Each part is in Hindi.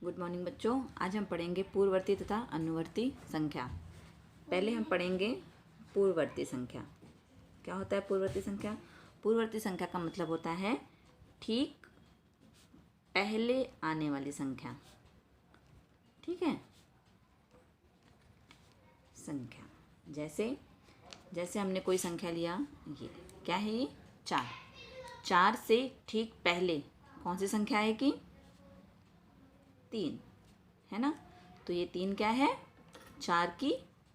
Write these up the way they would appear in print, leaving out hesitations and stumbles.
गुड मॉर्निंग बच्चों। आज हम पढ़ेंगे पूर्ववर्ती तथा अनुवर्ती संख्या। पहले हम पढ़ेंगे पूर्ववर्ती संख्या। क्या होता है पूर्ववर्ती संख्या? पूर्ववर्ती संख्या का मतलब होता है ठीक पहले आने वाली संख्या। ठीक है, संख्या जैसे हमने कोई संख्या लिया, ये क्या है? ये 4। 4 से ठीक पहले कौन सी संख्या आएगी? 3, है ना। तो ये 3 क्या है? 4 की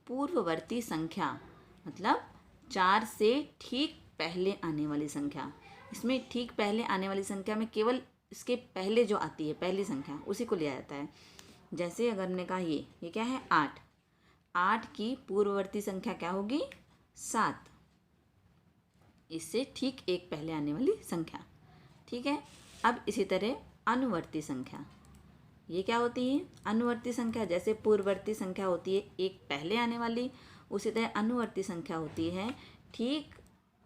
पूर्ववर्ती संख्या, मतलब 4 से ठीक पहले आने वाली संख्या। इसमें ठीक पहले आने वाली संख्या में केवल इसके पहले जो आती है पहली संख्या, उसी को लिया जाता है। जैसे अगर हमने कहा ये क्या है? 8। 8 की पूर्ववर्ती संख्या क्या होगी? 7। इससे ठीक एक पहले आने वाली संख्या। ठीक है। अब इसी तरह अनुवर्ती संख्या, ये क्या होती है? अनुवर्ती संख्या जैसे पूर्ववर्ती संख्या होती है एक पहले आने वाली, उसी तरह अनुवर्ती संख्या होती है ठीक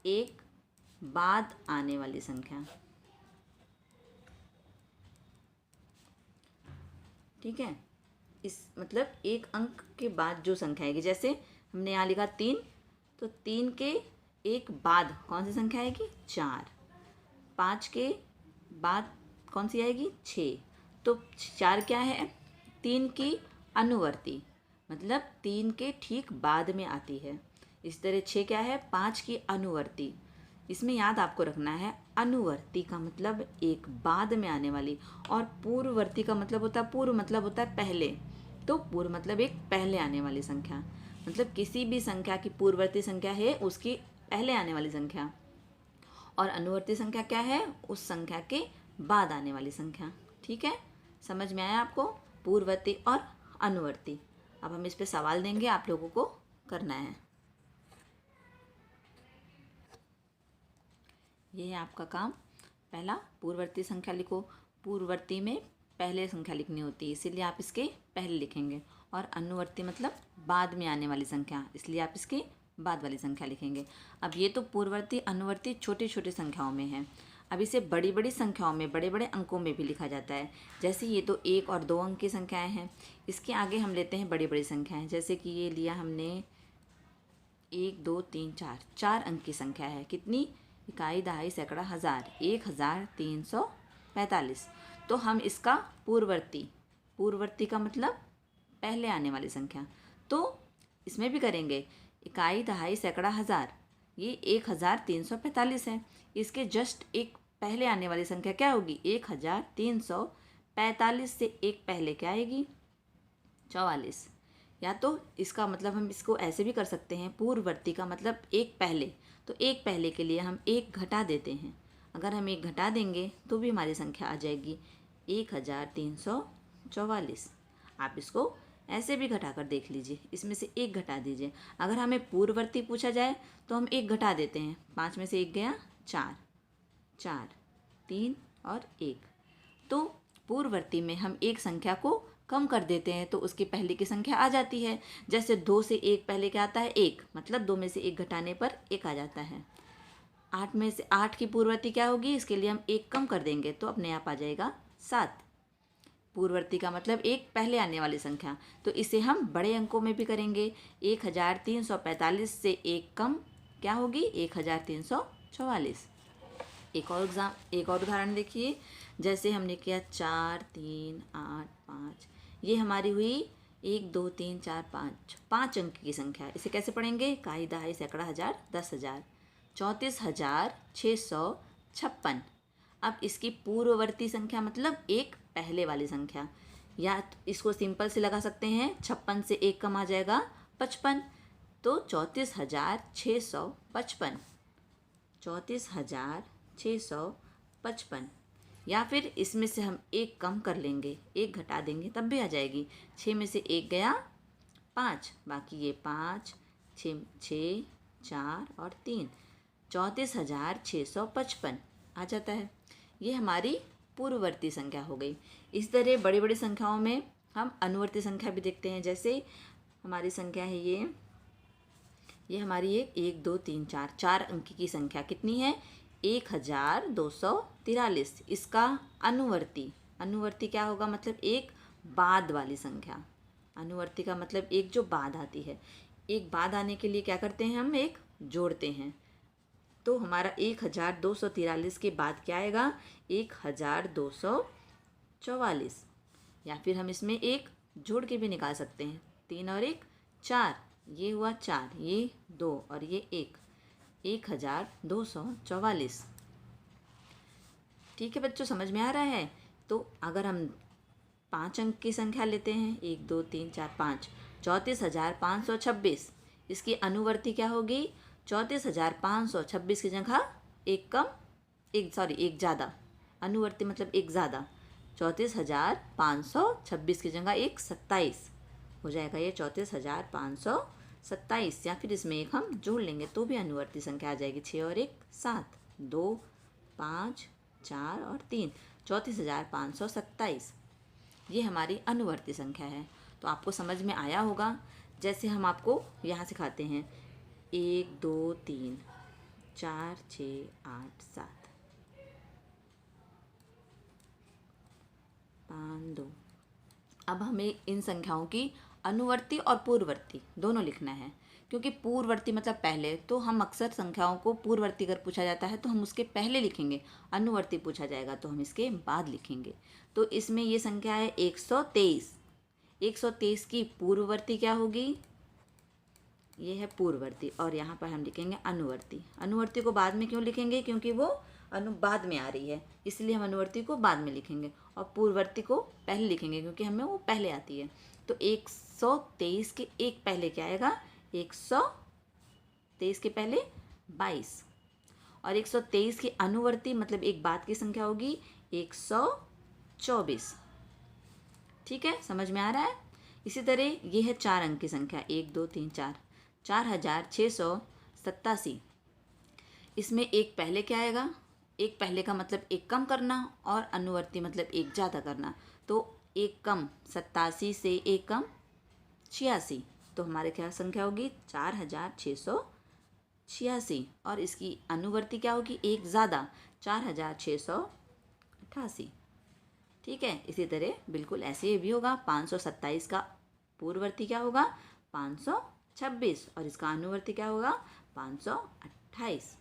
एक बाद आने वाली संख्या। ठीक है, इस मतलब एक अंक के बाद जो संख्या आएगी, जैसे हमने यहाँ लिखा 3, तो 3 के एक बाद कौन सी संख्या आएगी? 4। 5 के बाद कौन सी आएगी? 6। तो 4 क्या है? 3 की अनुवर्ती, मतलब 3 के ठीक बाद में आती है। इस तरह 6 क्या है? 5 की अनुवर्ती। इसमें याद आपको रखना है, अनुवर्ती का मतलब एक बाद में आने वाली, और पूर्ववर्ती का मतलब होता है, पूर्व मतलब होता है पहले। तो पूर्व मतलब एक पहले आने वाली संख्या, मतलब किसी भी संख्या की पूर्ववर्ती संख्या है उसकी पहले आने वाली संख्या, और अनुवर्ती संख्या क्या है? उस संख्या के बाद आने वाली संख्या। ठीक है, समझ में आया आपको? पूर्ववर्ती और अनुवर्ती। अब हम इस पे सवाल देंगे, आप लोगों को करना है। ये है आपका काम। पहला, पूर्ववर्ती संख्या लिखो। पूर्ववर्ती में पहले संख्या लिखनी होती है, इसीलिए आप इसके पहले लिखेंगे। और अनुवर्ती मतलब बाद में आने वाली संख्या, इसलिए आप इसके बाद वाली संख्या लिखेंगे। अब ये तो पूर्ववर्ती अनुवर्ती छोटी छोटी संख्याओं में है। अब इसे बड़ी बड़ी संख्याओं में, बड़े बड़े अंकों में भी लिखा जाता है। जैसे ये तो 1 और 2 अंक की संख्याएं हैं, इसके आगे हम लेते हैं बड़ी बड़ी संख्याएं। जैसे कि ये लिया हमने 1 2 3 4, 4 अंक की संख्या है। कितनी? इकाई, दहाई, सैकड़ा, हज़ार, 1345। तो हम इसका पूर्ववर्ती का मतलब पहले आने वाली संख्या, तो इसमें भी करेंगे। इकाई, दहाई, सैकड़ा, हज़ार, ये 1345 है। इसके जस्ट एक पहले आने वाली संख्या क्या होगी? 1345 से एक पहले क्या आएगी? 44। या तो इसका मतलब हम इसको ऐसे भी कर सकते हैं, पूर्ववर्ती का मतलब एक पहले, तो एक पहले के लिए हम एक घटा देते हैं। अगर हम एक घटा देंगे तो भी हमारी संख्या आ जाएगी 1344। आप इसको ऐसे भी घटा कर देख लीजिए, इसमें से एक घटा दीजिए। अगर हमें पूर्ववर्ती पूछा जाए तो हम एक घटा देते हैं। 5 में से एक गया 4, 4, 3 और 1। तो पूर्ववर्ती में हम एक संख्या को कम कर देते हैं तो उसकी पहले की संख्या आ जाती है। जैसे 2 से 1 पहले क्या आता है? 1, मतलब 2 में से 1 घटाने पर 1 आ जाता है। 8 में से 8 की पूर्ववर्ती क्या होगी? इसके लिए हम 1 कम कर देंगे तो अपने आप आ जाएगा 7। पूर्ववर्ती का मतलब एक पहले आने वाली संख्या, तो इसे हम बड़े अंकों में भी करेंगे। 1345 से 1 कम क्या होगी? 1344। एक और उदाहरण देखिए। जैसे हमने किया 4 3 8 5, ये हमारी हुई 1 2 3 4 5, 5 अंक की संख्या। इसे कैसे पढ़ेंगे? इकाई, दहाई, सैकड़ा, हज़ार, 10,000, 34,656। अब इसकी पूर्ववर्ती संख्या मतलब एक पहले वाली संख्या, या तो इसको सिंपल से लगा सकते हैं, 56 से 1 कम आ जाएगा 55, तो 34,655, 34,655। या फिर इसमें से हम 1 कम कर लेंगे, 1 घटा देंगे तब भी आ जाएगी। 6 में से 1 गया 5, बाकी ये 5, 6 6 4 और 3, 34,655 आ जाता है। ये हमारी पूर्ववर्ती संख्या हो गई। इस तरह बड़ी बड़ी संख्याओं में हम अनुवर्ती संख्या भी देखते हैं। जैसे हमारी संख्या है ये हमारी 1 2 3 4, 4 अंक की संख्या कितनी है? 1243। इसका अनुवर्ती क्या होगा? मतलब एक बाद वाली संख्या। अनुवर्ती का मतलब एक जो बाद आती है। एक बाद आने के लिए क्या करते हैं, हम एक जोड़ते हैं। तो हमारा 1243 के बाद क्या आएगा, 1244। या फिर हम इसमें एक जोड़ के भी निकाल सकते हैं, 3 और 1 4, ये हुआ 4, ये 2 और ये 1, 1244। ठीक है बच्चों, समझ में आ रहा है। तो अगर हम 5 अंक की संख्या लेते हैं, 1 2 3 4 5, 34,526, इसकी अनुवर्ती क्या होगी, 34,526 की जगह एक कम, एक ज़्यादा। अनुवर्ती मतलब एक ज़्यादा, 34,526 की जगह एक 27 हो जाएगा, ये 34,527। या फिर इसमें एक हम जोड़ लेंगे तो भी अनुवर्ती संख्या आ जाएगी, 6 और 1 7, 2 5 4 और 3, 34,527। ये हमारी अनुवर्ती संख्या है। तो आपको समझ में आया होगा। जैसे हम आपको यहाँ सिखाते हैं, 1 2 3 4 6 8 7 5 2। अब हमें इन संख्याओं की अनुवर्ती और पूर्ववर्ती दोनों लिखना है, क्योंकि पूर्ववर्ती मतलब पहले, तो हम अक्सर संख्याओं को पूर्ववर्ती अगर पूछा जाता है तो हम उसके पहले लिखेंगे, अनुवर्ती पूछा जाएगा तो हम इसके बाद लिखेंगे। तो इसमें ये संख्या है 123। 123 की पूर्ववर्ती क्या होगी, ये है पूर्ववर्ती, और यहाँ पर हम लिखेंगे अनुवर्ती। अनुवर्ती को बाद में क्यों लिखेंगे, क्योंकि वो बाद में आ रही है, इसलिए हम अनुवर्ती को बाद में लिखेंगे और पूर्ववर्ती को पहले लिखेंगे, क्योंकि हमें वो पहले आती है। तो 123 के एक पहले क्या आएगा, 123 के पहले 22, और 123 की अनुवर्ती मतलब एक बाद की संख्या होगी 124। ठीक है, समझ में आ रहा है। इसी तरह ये है 4 अंक की संख्या, 1 2 3 4, 4687। इसमें एक पहले क्या आएगा, एक पहले का मतलब एक कम करना, और अनुवर्ती मतलब एक ज़्यादा करना। तो एक कम 87 से एक कम 86, तो हमारे क्या संख्या होगी, 4686। और इसकी अनुवर्ती क्या होगी, एक ज़्यादा, 4688। ठीक है, इसी तरह बिल्कुल ऐसे ही भी होगा। 527 का पूर्ववर्ती क्या होगा, 526, और इसका अनुवर्ती क्या होगा, 528।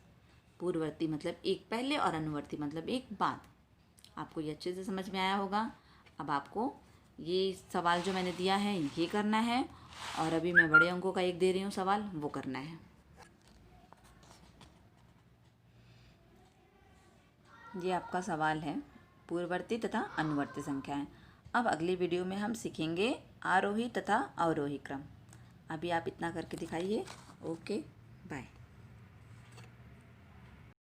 पूर्ववर्ती मतलब एक पहले और अनुवर्ती मतलब एक बाद। आपको ये अच्छे से समझ में आया होगा। अब आपको ये सवाल जो मैंने दिया है ये करना है, और अभी मैं बड़े अंकों का एक दे रही हूँ सवाल, वो करना है। ये आपका सवाल है, पूर्ववर्ती तथा अनुवर्ती संख्याएं। अब अगली वीडियो में हम सीखेंगे आरोही तथा अवरोही क्रम। अभी आप इतना करके दिखाइए। Okay, bye.